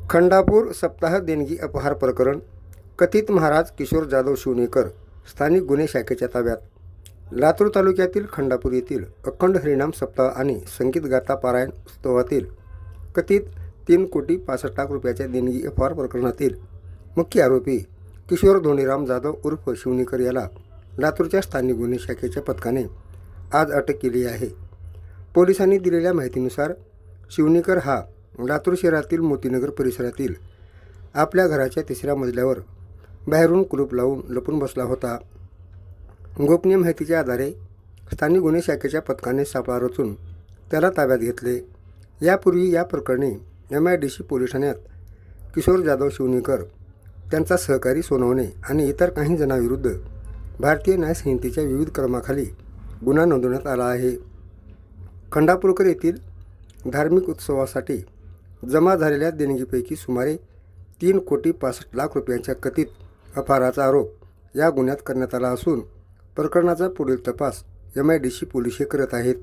खंडापूर सप्ताह देणगी अपहार प्रकरण. कथित महाराज किशोर जाधव शिवनेकर स्थानिक गुन्हे शाखेच्या ताब्यात. लातूर तालुक्यातील खंडापूर येथील अखंड हरिनाम सप्ताह आणि संगीत गाथा पारायण उत्सवातील कथित 3,65,00,000 रुपयाच्या देणगी अपहार प्रकरणातील मुख्य आरोपी किशोर धोंडीराम जाधव उर्फ शिवनेकर याला लातूरच्या स्थानिक गुन्हे शाखेच्या पथकाने आज अटक केली आहे. पोलिसांनी दिलेल्या माहितीनुसार शिवनेकर हा लातूर शहरातील मोतीनगर परिसरातील आपल्या घराच्या 3ऱ्या मजल्यावर बाहेरून कुलूप लावून लपून बसला होता. गोपनीय माहितीच्या आधारे स्थानिक गुन्हे शाखेच्या पथकाने सापळा रचून त्याला ताब्यात घेतले. यापूर्वी या प्रकरणी MIDC पोलीस ठाण्यात किशोर जाधव शिवनेकर, त्यांचा सहकारी सोनवणे आणि इतर काही जणांविरुद्ध भारतीय न्याय संहितेच्या विविध कलमाखाली गुन्हा नोंदवण्यात आला आहे. खंडापूरकर येथील धार्मिक उत्सवासाठी जमा झालेल्या देणगीपैकी सुमारे 3,65,00,000 रुपयांच्या कथित अपहाराचा आरोप या गुन्ह्यात करण्यात आला असून प्रकरणाचा पुढील तपास MIDC पोलीस करत आहेत.